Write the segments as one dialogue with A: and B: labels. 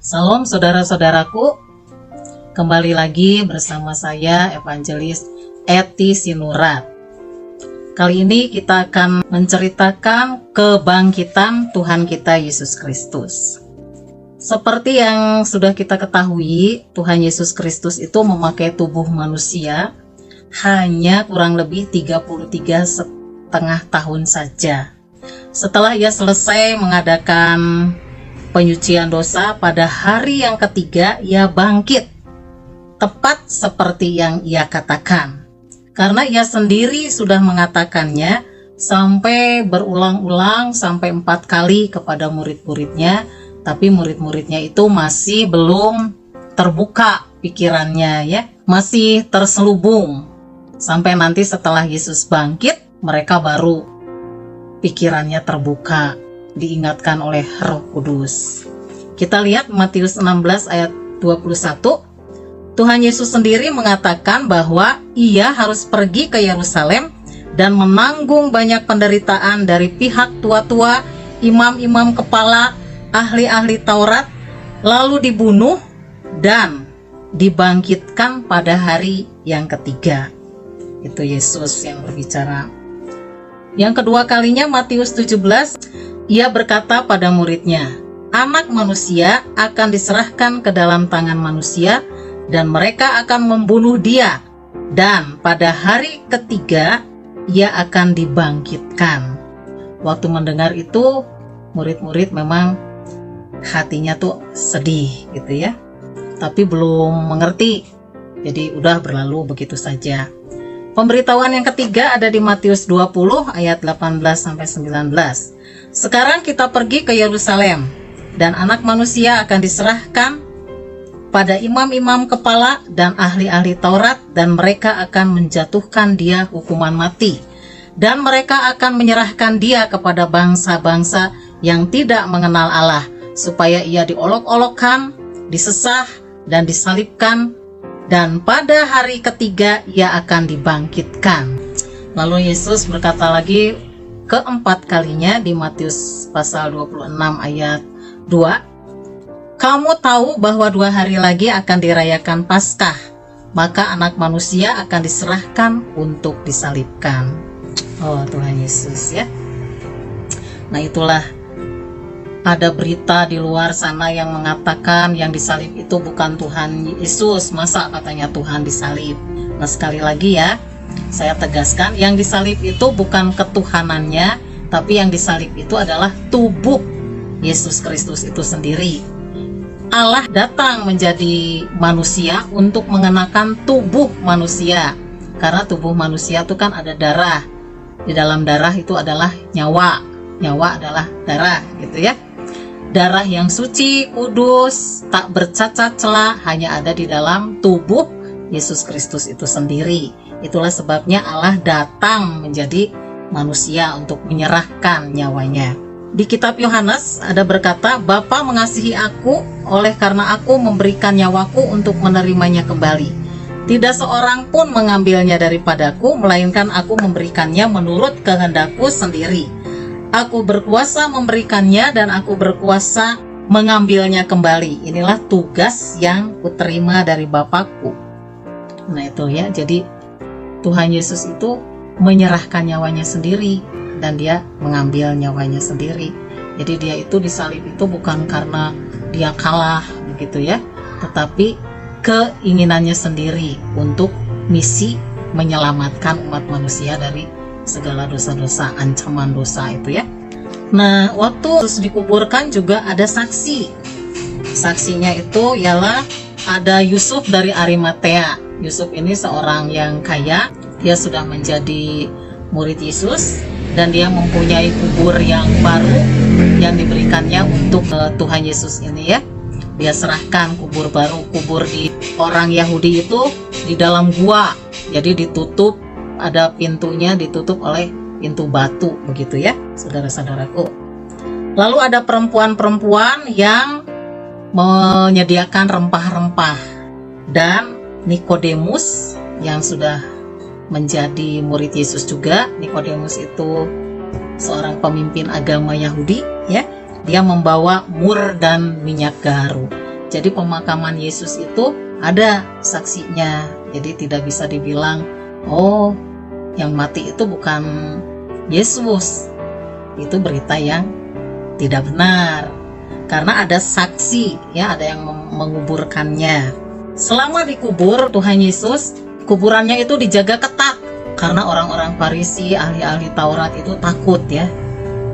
A: Salam saudara-saudaraku, kembali lagi bersama saya Evangelis Eti Sinurat. Kali ini kita akan menceritakan kebangkitan Tuhan kita Yesus Kristus. Seperti yang sudah kita ketahui, Tuhan Yesus Kristus itu memakai tubuh manusia hanya kurang lebih 33,5 tahun saja. Setelah ia selesai mengadakan penyucian dosa, pada hari yang ketiga ia bangkit, tepat seperti yang ia katakan. Karena ia sendiri sudah mengatakannya sampai berulang-ulang, sampai 4 kali kepada murid-muridnya, tapi murid-muridnya itu masih belum terbuka pikirannya, ya, masih terselubung. Sampai nanti setelah Yesus bangkit, mereka baru pikirannya terbuka, diingatkan oleh Roh Kudus. Kita lihat Matius 16 ayat 21. Tuhan Yesus sendiri mengatakan bahwa ia harus pergi ke Yerusalem dan menanggung banyak penderitaan dari pihak tua-tua, imam-imam kepala, ahli-ahli Taurat, lalu dibunuh dan dibangkitkan pada hari yang ketiga. Itu Yesus yang berbicara. Yang kedua kalinya Matius 17, ia berkata pada muridnya, "Anak manusia akan diserahkan ke dalam tangan manusia, dan mereka akan membunuh dia, dan pada hari ketiga ia akan dibangkitkan." Waktu mendengar itu, murid-murid memang hatinya tuh sedih gitu ya, tapi belum mengerti, jadi udah berlalu begitu saja. Pemberitahuan yang ketiga ada di Matius 20 ayat 18-19. "Sekarang kita pergi ke Yerusalem, dan anak manusia akan diserahkan pada imam-imam kepala dan ahli-ahli Taurat, dan mereka akan menjatuhkan dia hukuman mati, dan mereka akan menyerahkan dia kepada bangsa-bangsa yang tidak mengenal Allah, supaya ia diolok-olokkan, disesah, dan disalibkan, dan pada hari ketiga ia akan dibangkitkan." Lalu Yesus berkata lagi keempat kalinya di Matius pasal 26 ayat 2, "Kamu tahu bahwa 2 hari lagi akan dirayakan Paskah, maka anak manusia akan diserahkan untuk disalibkan." Oh, Tuhan Yesus ya. Nah, itulah, ada berita di luar sana yang mengatakan yang disalib itu bukan Tuhan Yesus. Masa katanya Tuhan disalib? Nah, sekali lagi ya, saya tegaskan, yang disalib itu bukan ketuhanannya, tapi yang disalib itu adalah tubuh Yesus Kristus itu sendiri. Allah datang menjadi manusia untuk mengenakan tubuh manusia, karena tubuh manusia itu kan ada darah. Di dalam darah itu adalah nyawa, nyawa adalah darah gitu ya. Darah yang suci, kudus, tak bercacat celah hanya ada di dalam tubuh Yesus Kristus itu sendiri. Itulah sebabnya Allah datang menjadi manusia untuk menyerahkan nyawanya. Di kitab Yohanes ada berkata, "Bapa mengasihi aku oleh karena aku memberikan nyawaku untuk menerimanya kembali. Tidak seorang pun mengambilnya daripadaku, melainkan aku memberikannya menurut kehendakku sendiri. Aku berkuasa memberikannya dan aku berkuasa mengambilnya kembali. Inilah tugas yang kuterima dari Bapakku." Nah itu ya, jadi Tuhan Yesus itu menyerahkan nyawanya sendiri dan dia mengambil nyawanya sendiri. Jadi dia itu disalib itu bukan karena dia kalah begitu ya, tetapi keinginannya sendiri untuk misi menyelamatkan umat manusia dari segala dosa-dosa, ancaman dosa itu ya. Nah, waktu Yesus dikuburkan juga ada saksi. Saksinya itu ialah ada Yusuf dari Arimatea. Yusuf ini seorang yang kaya, dia sudah menjadi murid Yesus dan dia mempunyai kubur yang baru yang diberikannya untuk Tuhan Yesus ini ya. Dia serahkan kubur baru, kubur di orang Yahudi itu di dalam gua, jadi ditutup, ada pintunya ditutup oleh pintu batu begitu ya, saudara-saudaraku. Lalu ada perempuan-perempuan yang menyediakan rempah-rempah, dan Nikodemus yang sudah menjadi murid Yesus juga. Nikodemus itu seorang pemimpin agama Yahudi ya. Dia membawa mur dan minyak gaharu. Jadi pemakaman Yesus itu ada saksinya. Jadi tidak bisa dibilang, oh yang mati itu bukan Yesus. Itu berita yang tidak benar. Karena ada saksi, ya, ada yang menguburkannya. Selama dikubur Tuhan Yesus, kuburannya itu dijaga ketat. Karena orang-orang Farisi, ahli-ahli Taurat itu takut, ya.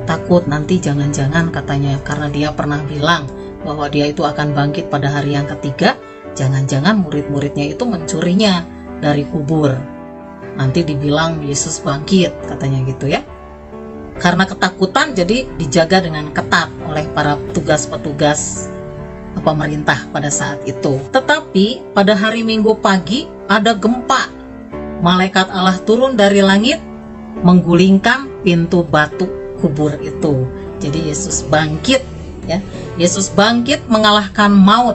A: Takut nanti jangan-jangan katanya, karena dia pernah bilang bahwa dia itu akan bangkit pada hari yang ketiga, jangan-jangan murid-muridnya itu mencurinya dari kubur. Nanti dibilang Yesus bangkit, katanya gitu, ya. Karena ketakutan, jadi dijaga dengan ketat oleh para petugas-petugas pemerintah pada saat itu. Tetapi pada hari Minggu pagi ada gempa. Malaikat Allah turun dari langit menggulingkan pintu batu kubur itu. Jadi Yesus bangkit, ya. Yesus bangkit mengalahkan maut.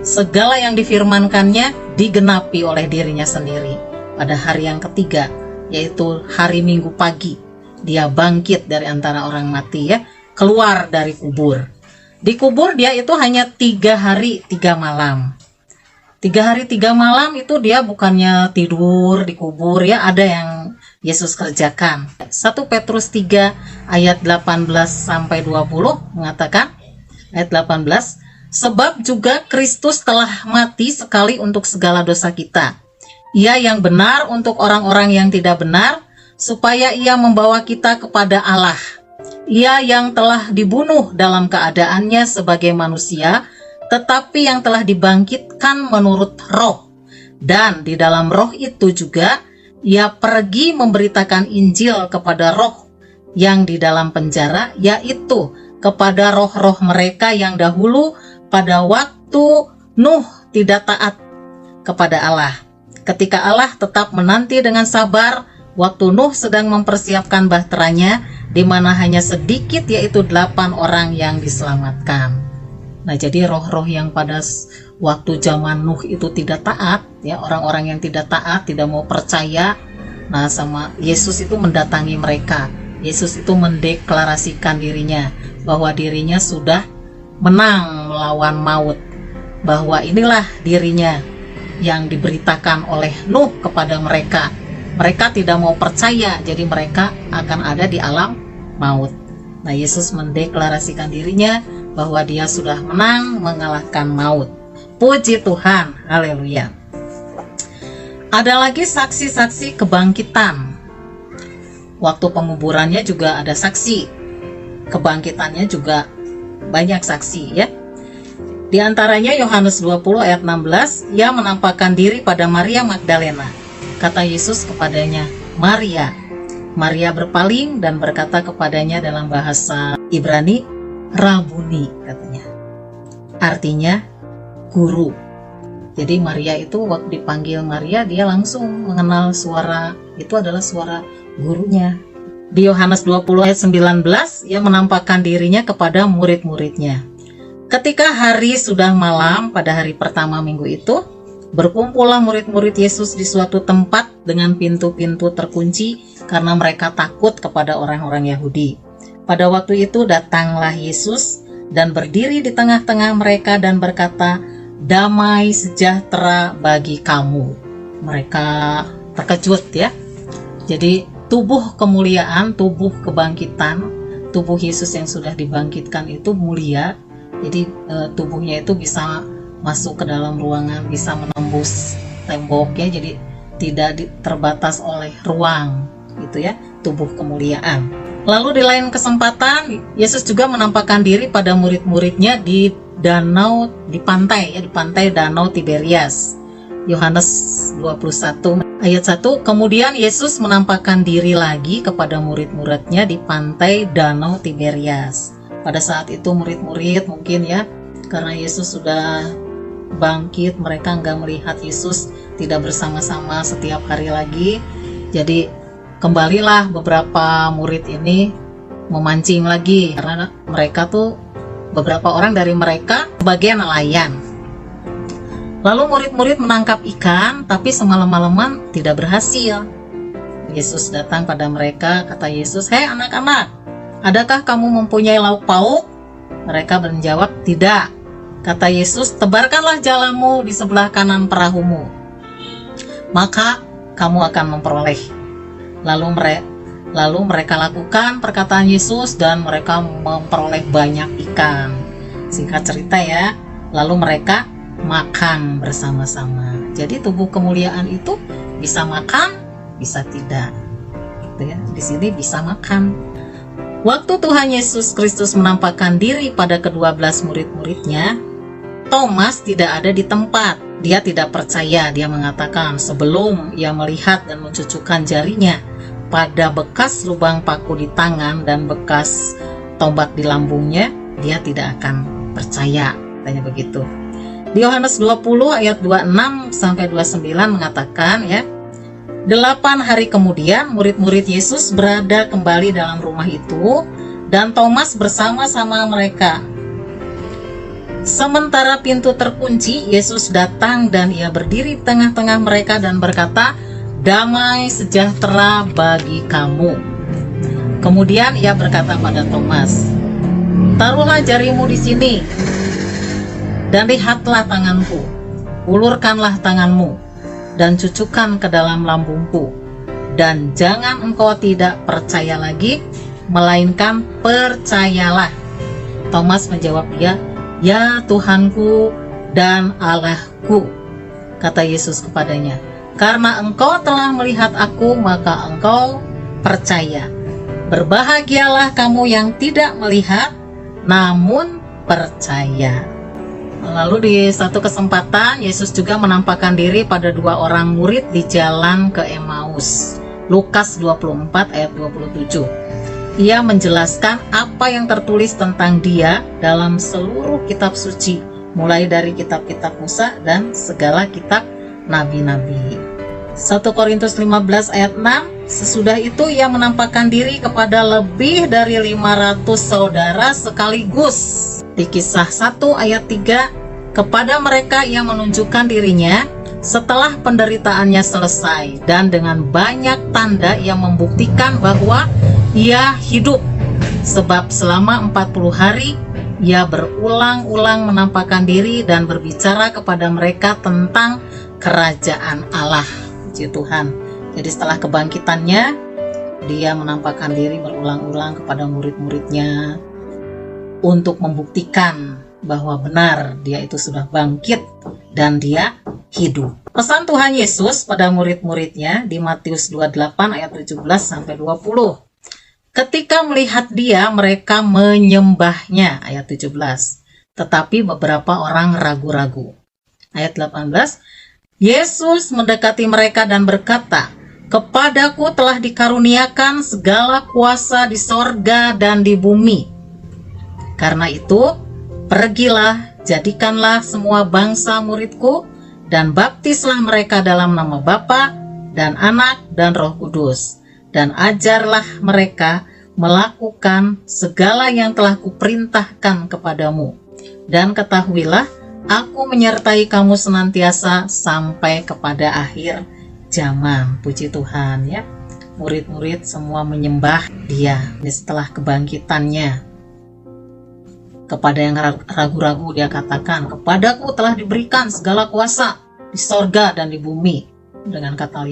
A: Segala yang difirmankannya digenapi oleh dirinya sendiri pada hari yang ketiga, yaitu hari Minggu pagi. Dia bangkit dari antara orang mati, ya, keluar dari kubur. Di kubur dia itu hanya 3 hari 3 malam. 3 hari 3 malam itu dia bukannya tidur di kubur, ya, ada yang Yesus kerjakan. 1 Petrus 3 ayat 18 sampai 20 mengatakan, ayat 18, sebab juga Kristus telah mati sekali untuk segala dosa kita. Ia yang benar untuk orang-orang yang tidak benar, supaya ia membawa kita kepada Allah. Ia yang telah dibunuh dalam keadaannya sebagai manusia, tetapi yang telah dibangkitkan menurut roh. Dan di dalam roh itu juga, ia pergi memberitakan Injil kepada roh yang di dalam penjara, yaitu kepada roh-roh mereka yang dahulu pada waktu Nuh tidak taat kepada Allah. Ketika Allah tetap menanti dengan sabar, waktu Nuh sedang mempersiapkan bahteranya, di mana hanya sedikit, yaitu 8 orang yang diselamatkan. Nah, jadi roh-roh yang pada waktu zaman Nuh itu tidak taat, ya, orang-orang yang tidak taat, tidak mau percaya, nah sama Yesus itu mendatangi mereka. Yesus itu mendeklarasikan dirinya, bahwa dirinya sudah menang melawan maut, bahwa inilah dirinya yang diberitakan oleh Nuh kepada mereka. Mereka tidak mau percaya, jadi mereka akan ada di alam maut. Nah, Yesus mendeklarasikan dirinya bahwa dia sudah menang mengalahkan maut. Puji Tuhan, haleluya. Ada lagi saksi-saksi kebangkitan. Waktu penguburannya juga ada saksi. Kebangkitannya juga banyak saksi, ya. Di antaranya Yohanes 20 ayat 16, ia menampakkan diri pada Maria Magdalena. Kata Yesus kepadanya, Maria. Maria berpaling dan berkata kepadanya dalam bahasa Ibrani, Rabuni, katanya. Artinya guru. Jadi Maria itu waktu dipanggil Maria, dia langsung mengenal suara itu adalah suara gurunya. Di Yohanes 20 ayat 19, ia menampakkan dirinya kepada murid-muridnya. Ketika hari sudah malam pada hari pertama minggu itu, berkumpullah murid-murid Yesus di suatu tempat dengan pintu-pintu terkunci karena mereka takut kepada orang-orang Yahudi. Pada waktu itu datanglah Yesus dan berdiri di tengah-tengah mereka dan berkata, damai sejahtera bagi kamu. Mereka terkejut, ya. Jadi tubuh kemuliaan, tubuh kebangkitan, tubuh Yesus yang sudah dibangkitkan itu mulia. Jadi tubuhnya itu bisa masuk ke dalam ruangan, bisa menembus tembok, ya. Jadi tidak terbatas oleh ruang, gitu, ya, tubuh kemuliaan. Lalu di lain kesempatan Yesus juga menampakkan diri pada murid-muridnya di danau, di pantai, ya, di pantai Danau Tiberias. Yohanes 21 ayat 1, kemudian Yesus menampakkan diri lagi kepada murid-muridnya di pantai Danau Tiberias. Pada saat itu murid-murid mungkin, ya, karena Yesus sudah bangkit, mereka nggak melihat Yesus tidak bersama-sama setiap hari lagi. Jadi kembalilah beberapa murid ini memancing lagi, karena mereka tuh, beberapa orang dari mereka bagian nelayan. Lalu murid-murid menangkap ikan, tapi semalam-malaman tidak berhasil. Yesus datang pada mereka, kata Yesus, hei anak-anak, adakah kamu mempunyai lauk pauk? Mereka menjawab, tidak. Kata Yesus, tebarkanlah jalamu di sebelah kanan perahumu, maka kamu akan memperoleh. Lalu mereka lakukan perkataan Yesus dan mereka memperoleh banyak ikan. Singkat cerita ya, lalu mereka makan bersama-sama. Jadi tubuh kemuliaan itu bisa makan, bisa tidak. Di sini bisa makan. Waktu Tuhan Yesus Kristus menampakkan diri pada ke-12 murid-muridnya, Thomas tidak ada di tempat. Dia tidak percaya. Dia mengatakan sebelum ia melihat dan mencucukkan jarinya pada bekas lubang paku di tangan dan bekas tombak di lambungnya, dia tidak akan percaya. Katanya begitu. Di Yohanes 20 ayat 26 sampai 29 mengatakan ya, 8 hari kemudian murid-murid Yesus berada kembali dalam rumah itu dan Thomas bersama-sama mereka. Sementara pintu terkunci, Yesus datang dan ia berdiri di tengah-tengah mereka dan berkata, "Damai sejahtera bagi kamu." Kemudian ia berkata pada Thomas, "Taruhlah jarimu di sini dan lihatlah tanganku. Ulurkanlah tanganmu dan cucukkan ke dalam lambungku. Dan jangan engkau tidak percaya lagi, melainkan percayalah." Thomas menjawab dia, "Ya Tuhanku dan Allahku." Kata Yesus kepadanya, "Karena engkau telah melihat aku, maka engkau percaya. Berbahagialah kamu yang tidak melihat, namun percaya." Lalu di satu kesempatan, Yesus juga menampakkan diri pada 2 orang murid di jalan ke Emmaus. Lukas 24 ayat 27. Ia menjelaskan apa yang tertulis tentang dia dalam seluruh kitab suci, mulai dari kitab-kitab Musa dan segala kitab nabi-nabi. 1 Korintus 15 ayat 6, sesudah itu ia menampakkan diri kepada lebih dari 500 saudara sekaligus. Di Kisah 1 ayat 3, kepada mereka ia menunjukkan dirinya setelah penderitaannya selesai, dan dengan banyak tanda ia membuktikan bahwa ia hidup, sebab selama 40 hari ia berulang-ulang menampakkan diri dan berbicara kepada mereka tentang kerajaan Allah. Puji Tuhan. Jadi setelah kebangkitannya, dia menampakkan diri berulang-ulang kepada murid-muridnya untuk membuktikan bahwa benar dia itu sudah bangkit dan dia hidup. Pesan Tuhan Yesus pada murid-muridnya di Matius 28 ayat 17 sampai 20. Ketika melihat dia, mereka menyembahnya, ayat 17. Tetapi beberapa orang ragu-ragu. Ayat 18, Yesus mendekati mereka dan berkata, "Kepadaku telah dikaruniakan segala kuasa di sorga dan di bumi. Karena itu, pergilah, jadikanlah semua bangsa muridku, dan baptislah mereka dalam nama Bapa dan Anak dan Roh Kudus. Dan ajarlah mereka melakukan segala yang telah kuperintahkan kepadamu. Dan ketahuilah, aku menyertai kamu senantiasa sampai kepada akhir zaman." Puji Tuhan ya. Murid-murid semua menyembah dia setelah kebangkitannya. Kepada yang ragu-ragu dia katakan, "Kepadaku telah diberikan segala kuasa di sorga dan di bumi." Dengan kata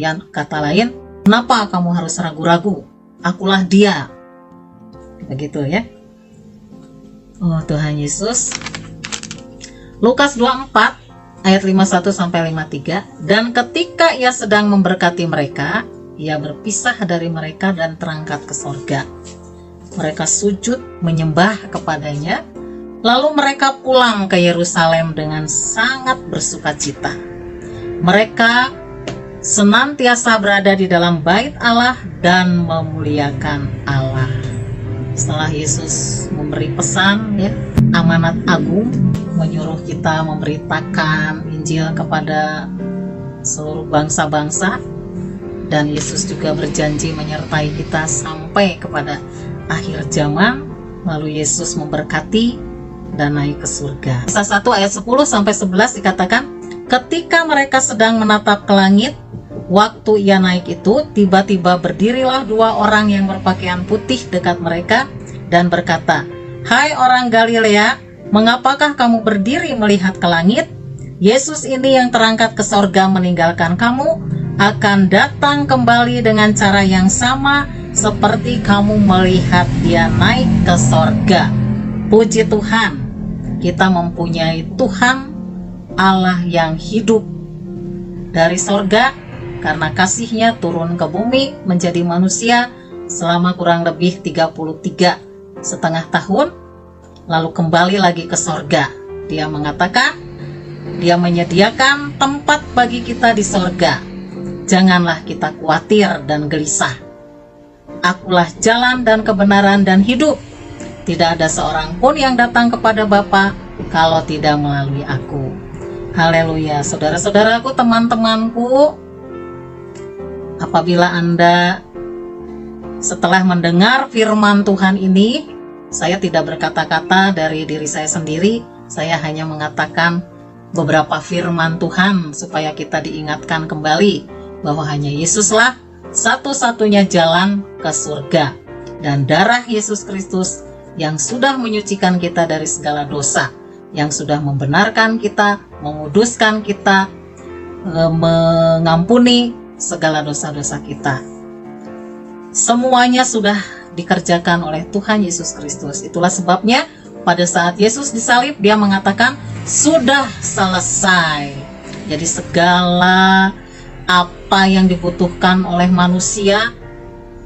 A: lain, kenapa kamu harus ragu-ragu? Akulah dia. Begitu ya. Oh Tuhan Yesus. Lukas 24 ayat 51 sampai 53. Dan ketika ia sedang memberkati mereka, ia berpisah dari mereka dan terangkat ke sorga. Mereka sujud menyembah kepadanya. Lalu mereka pulang ke Yerusalem dengan sangat bersukacita. Mereka senantiasa berada di dalam bait Allah dan memuliakan Allah. Setelah Yesus memberi pesan ya, amanat agung, menyuruh kita memberitakan Injil kepada seluruh bangsa-bangsa, dan Yesus juga berjanji menyertai kita sampai kepada akhir zaman. Lalu Yesus memberkati dan naik ke surga. Kisah 1 ayat 10 sampai 11 dikatakan, ketika mereka sedang menatap ke langit, waktu ia naik itu, tiba-tiba berdirilah 2 orang yang berpakaian putih dekat mereka dan berkata, "Hai orang Galilea, Mengapakah kamu berdiri melihat ke langit? Yesus ini yang terangkat ke sorga meninggalkan kamu, akan datang kembali dengan cara yang sama seperti kamu melihat dia naik ke sorga. Puji Tuhan, kita mempunyai Tuhan Allah yang hidup dari sorga, karena kasih-Nya turun ke bumi menjadi manusia selama kurang lebih 33,5 tahun, lalu kembali lagi ke sorga. Dia mengatakan, Dia menyediakan tempat bagi kita di sorga. Janganlah kita khawatir dan gelisah. Akulah jalan dan kebenaran dan hidup. Tidak ada seorang pun yang datang kepada Bapa kalau tidak melalui aku. Haleluya. Saudara-saudaraku, teman-temanku, apabila Anda setelah mendengar firman Tuhan ini, saya tidak berkata-kata dari diri saya sendiri, saya hanya mengatakan beberapa firman Tuhan supaya kita diingatkan kembali bahwa hanya Yesuslah satu-satunya jalan ke surga, dan darah Yesus Kristus yang sudah menyucikan kita dari segala dosa, yang sudah membenarkan kita, menguduskan kita, mengampuni segala dosa-dosa kita. Semuanya sudah dikerjakan oleh Tuhan Yesus Kristus. Itulah sebabnya pada saat Yesus disalib, Dia mengatakan sudah selesai. Jadi segala apa yang dibutuhkan oleh manusia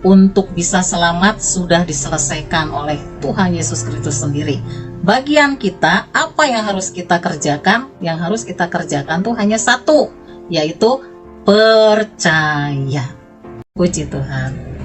A: untuk bisa selamat sudah diselesaikan oleh Tuhan Yesus Kristus sendiri. Bagian kita, apa yang harus kita kerjakan? Yang harus kita kerjakan tuh hanya satu, yaitu percaya. Puji Tuhan.